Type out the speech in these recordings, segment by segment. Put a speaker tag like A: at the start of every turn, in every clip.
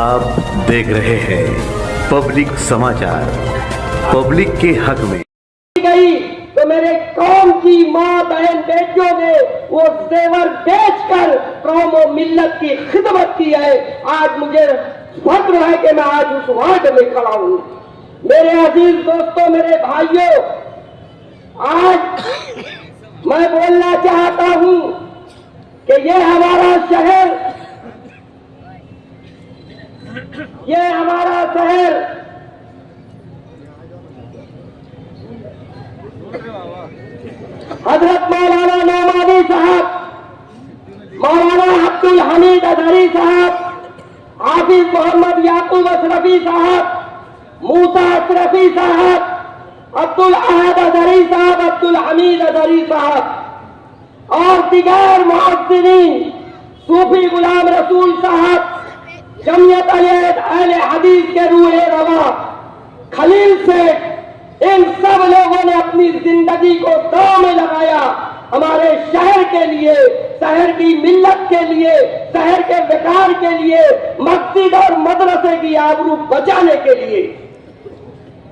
A: आप देख रहे हैं पब्लिक समाचार, पब्लिक के हक में।
B: गई तो मेरे कौम की माँ बहन बेटियों ने वो जेवर बेचकर कौम और मिल्लत की खिदमत की है। आज मुझे फख्र है कि मैं आज उस वार्ड में खड़ा हूँ। मेरे अजीज दोस्तों, मेरे भाइयों, आज मैं बोलना चाहता हूँ कि ये हमारा शहर हजरत मौलाना नौमानी साहब, मौलाना अब्दुल हमीद अजहरी साहब, हाफिज मोहम्मद याकूब अशरफी साहब, मूसा अशरफी साहब, अब्दुल अहद अजहरी साहब, अब्दुल हमीद अजहरी साहब और दिगार मुअज्जिनीन, सूफी गुलाम रसूल साहब, जमियत अहले हदीस के रूहे रवा खलील शेख, इन सब लोगों ने अपनी जिंदगी को दांव में लगाया हमारे शहर के लिए, शहर की मिल्लत के लिए, शहर के विकास के लिए, मस्जिद और मदरसे की आबरू बचाने के लिए।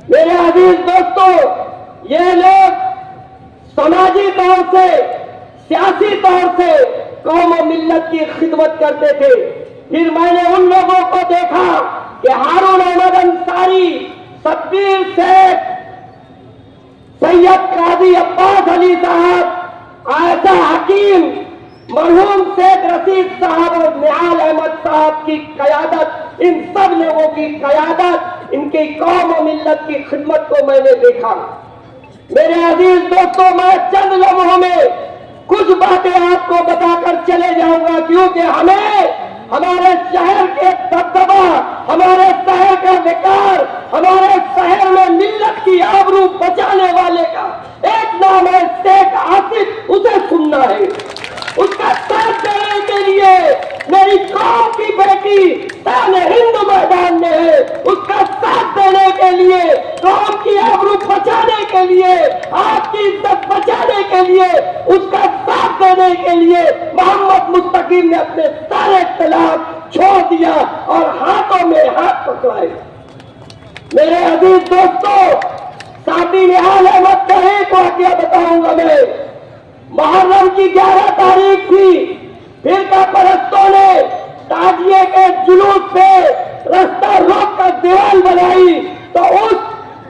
B: मेरे अजीज दोस्तों, ये लोग समाजी तौर से, सियासी तौर से कौम और मिल्लत की खिदमत करते थे। फिर मैंने उन लोगों को देखा कि हारून अहमद अंसारी, सब्बीर शेख, सैयद काजी अब्बास अली साहब, आयशा हकीम, मरहूम शेख रशीद साहब और निहाल अहमद साहब की कयादत, इन सब लोगों की कयादत, इनकी कौम और मिल्लत की खिदमत को मैंने देखा। मेरे अजीज दोस्तों, मैं चंद लम्हों में कुछ बातें आपको बताकर चले जाऊंगा, क्योंकि हमें हमारे शहर के दबदबा, हमारे शहर का विकार, हमारे शहर में मिल्लत की आबरू बचाने वाले का एक नाम है शेख आसिफ, उसे सुनना है। उसका साथ देने के लिए मेरी कौम की बेटी शान हिंद मैदान में है। उसका साथ देने के लिए, कौम की आबरू बचाने के लिए, आपकी इज्जत बचाने के लिए, उसका साथ देने के लिए मोहम्मद मुस्तकीम ने अपने सारे इख्तिलाफ छोड़ दिया और हाथों में हाथ पकड़ाए। मेरे अजीज दोस्तों, साथी निहाल अहमद का एक वाकया बताऊंगा मैं। मुहर्रम की 11 तारीख थी। फिरका परस्तों ने ताजिए के जुलूस पे रास्ता रोक कर दीवार बनाई, तो उस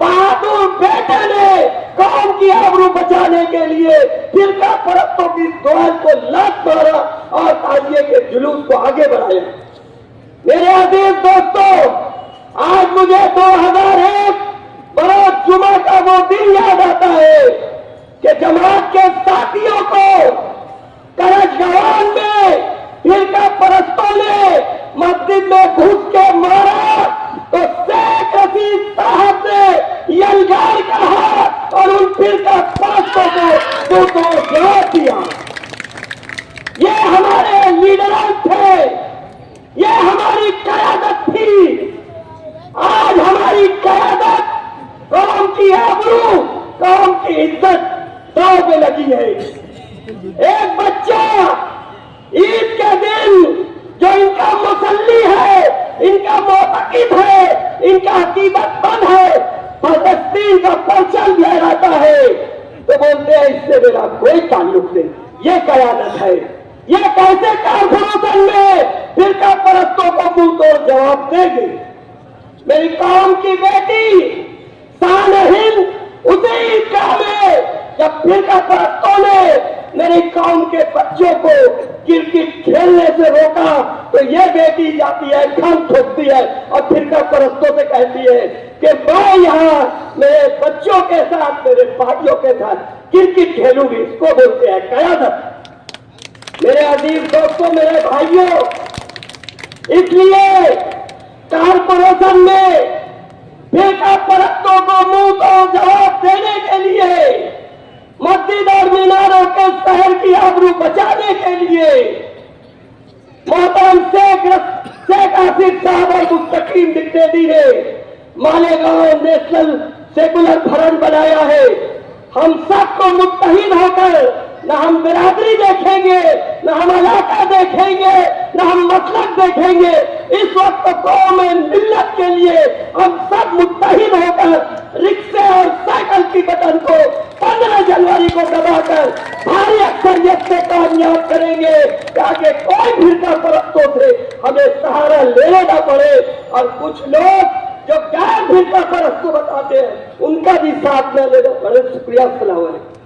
B: बहादुर बेटे ने कौम की आबरू बचाने के लिए फिरका परस्तों की दीवार को लात मारा और ताजिए के जुलूस को आगे बढ़ाया। मेरे अजीज दोस्तों, आज मुझे 2001 बरोज जुमा का वो दिन याद आता है कि जमात के साथियों को करजगवान में फिरका परस्तों ने मस्जिद में घुस के मारा, तो शेख रशीद साहब ने यलगार कहा और उन फिरका परस्तों को तो जवाब दिया। ये हमारे लीडर थे, ये हमारी कयादत थी। आज हमारी कयादत, कौम की आबरू, कौम की इज्जत दांव में लगी है। एक बच्चा ईद के दिन जो इनका मुसल्ली है, इनका मोतकिद है, इनका अकीदतमंद है, फलस्तीन का परचम लहराता है, तो बोलते हैं इससे मेरा कोई ताल्लुक नहीं। ये कयादत है। ये कैसे कारखानों में फिरका परस्तों को मुंह तोड़ जवाब देंगे? मेरी कौम की बेटी शान हिंद उसे ईदगाह में जब फिरका परस्तों ने मेरी कौम के बच्चों को क्रिकेट खेलने से रोका, तो ये बेटी जाती है, खम ठोकती है और फिरका परस्तों से कहती है कि मैं यहाँ मेरे बच्चों के साथ, मेरे भाइयों के साथ क्रिकेट खेलूंगी। इसको बोलते हैं कयादत। मेरे अजीज दोस्तों, मेरे भाइयों, इसलिए कारपोरेशन में फिरका परस्तों को मुंह तोड़ जवाब देने के लिए, मस्जिद और मीनारों के शहर की आबरू बचाने के लिए मोहतरम शेख आसिफ साहब और मुस्तकीम द्विवेदी ने मालेगांव नेशनल सेकुलर फ्रंट बनाया है। हम सबको मुत्तहिद होकर نہ ہم برادری دیکھیں گے، نہ ہم علاقہ دیکھیں گے، نہ ہم مسلک دیکھیں گے. اس وقت قوم ملت کے لیے ہم سب متحد ہو کر رکشے اور سائیکل کی بٹن کو 15 جنوری کو دبا کر بھاری اکثریت سے کامیاب کریں گے تاکہ کوئی فرقہ پرستوں سے ہمیں سہارا لینا نہ پڑے اور کچھ لوگ جو غیر فرقہ پرست بتاتے ہیں ان کا بھی ساتھ نہ لینا پڑے. شکریہ. السلام علیکم.